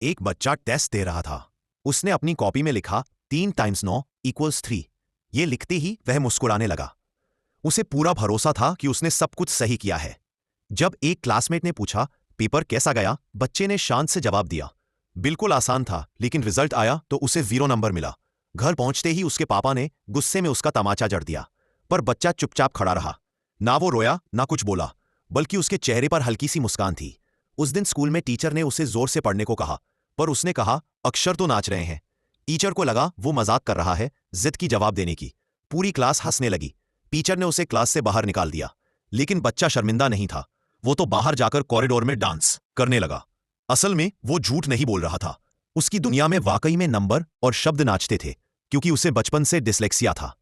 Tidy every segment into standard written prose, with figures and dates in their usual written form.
एक बच्चा टेस्ट दे रहा था। उसने अपनी कॉपी में लिखा 3 × 9 = 3। ये लिखते ही वह मुस्कुराने लगा। उसे पूरा भरोसा था कि उसने सब कुछ सही किया है। जब एक क्लासमेट ने पूछा, पेपर कैसा गया, बच्चे ने शांत से जवाब दिया, बिल्कुल आसान था, लेकिन रिजल्ट आया तो उसे 0 नंबर मिला। घर पहुंचते ही उसके पापा ने गुस्से में उसका तमाचा जड़ दिया, पर बच्चा चुपचाप खड़ा रहा। ना वो रोया ना कुछ बोला, बल्कि उसके चेहरे पर हल्की सी मुस्कान थी। उस दिन स्कूल में टीचर ने उसे जोर से पढ़ने को कहा, पर उसने कहा, अक्षर तो नाच रहे हैं। टीचर को लगा वो मजाक कर रहा है, जिद की जवाब देने की। पूरी क्लास हंसने लगी। टीचर ने उसे क्लास से बाहर निकाल दिया, लेकिन बच्चा शर्मिंदा नहीं था। वो तो बाहर जाकर कॉरिडोर में डांस करने लगा। असल में वो झूठ नहीं बोल रहा था। उसकी दुनिया में वाकई में नंबर और शब्द नाचते थे, क्योंकि उसे बचपन से डिसलेक्सिया था।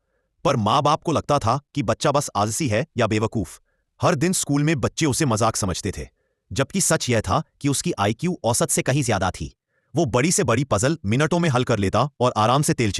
पर माँ बाप को लगता था कि बच्चा बस आलसी है या बेवकूफ। हर दिन स्कूल में बच्चे उसे मजाक समझते थे, जबकि सच यह था कि उसकी आईक्यू औसत से कहीं ज्यादा थी। वो बड़ी से बड़ी पजल मिनटों में हल कर लेता और आराम से तेल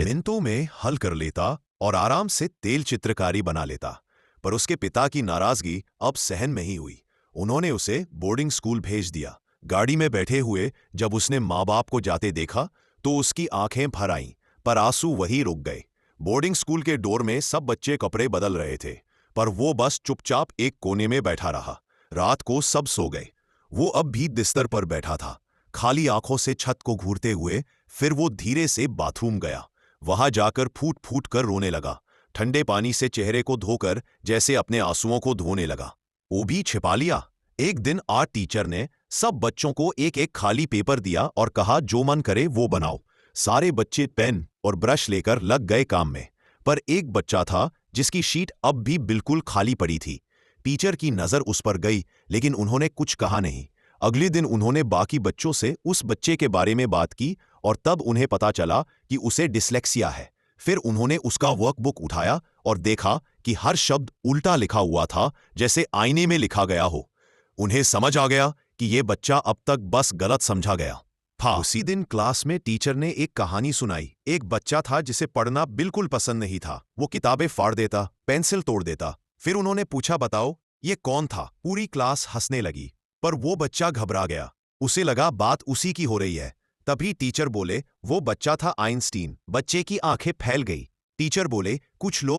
चित्रकारी बना लेता। पर उसके पिता की नाराजगी अब सहन नहीं हुई। उन्होंने उसे बोर्डिंग स्कूल भेज दिया। गाड़ी में बैठे हुए जब उसने माँ बाप को जाते देखा तो उसकी आंखें भर आईं, पर आंसू वहीं रुक गए। बोर्डिंग स्कूल के डोर में सब बच्चे कपड़े बदल रहे थे, पर वो बस चुपचाप एक कोने में बैठा रहा। रात को सब सो गए। वो अब भी बिस्तर पर बैठा था, खाली आंखों से छत को घूरते हुए। फिर वो धीरे से बाथरूम गया। वहां जाकर फूट फूट कर रोने लगा, ठंडे पानी से चेहरे को धोकर जैसे अपने आंसुओं को धोने लगा। वो भी छिपा लिया। एक दिन आर्ट टीचर ने सब बच्चों को एक एक खाली पेपर दिया और कहा, जो मन करे वो बनाओ। सारे बच्चे पेन और ब्रश लेकर लग गए काम में। पर एक बच्चा था जिसकी शीट अब भी बिल्कुल खाली पड़ी थी। टीचर की नजर उस पर गई, लेकिन उन्होंने कुछ कहा नहीं। अगले दिन उन्होंने बाकी बच्चों से उस बच्चे के बारे में बात की और तब उन्हें पता चला कि उसे डिसलेक्सिया है। फिर उन्होंने उसका वर्कबुक उठाया और देखा कि हर शब्द उल्टा लिखा हुआ था, जैसे आईने में लिखा गया हो। उन्हें समझ आ गया कि ये बच्चा अब तक बस गलत समझा गया था। उसी दिन क्लास में टीचर ने एक कहानी सुनाई। एक बच्चा था जिसे पढ़ना बिल्कुल पसंद नहीं था। वो किताबें फाड़ देता, पेंसिल तोड़ देता। फिर उन्होंने पूछा, बताओ ये कौन था? पूरी क्लास हंसने लगी, पर वो बच्चा घबरा गया। उसे लगा बात उसी की हो रही है। तभी टीचर बोले, वो बच्चा था आइंस्टीन। बच्चे की आंखें फैल गई। टीचर बोले, कुछ लोग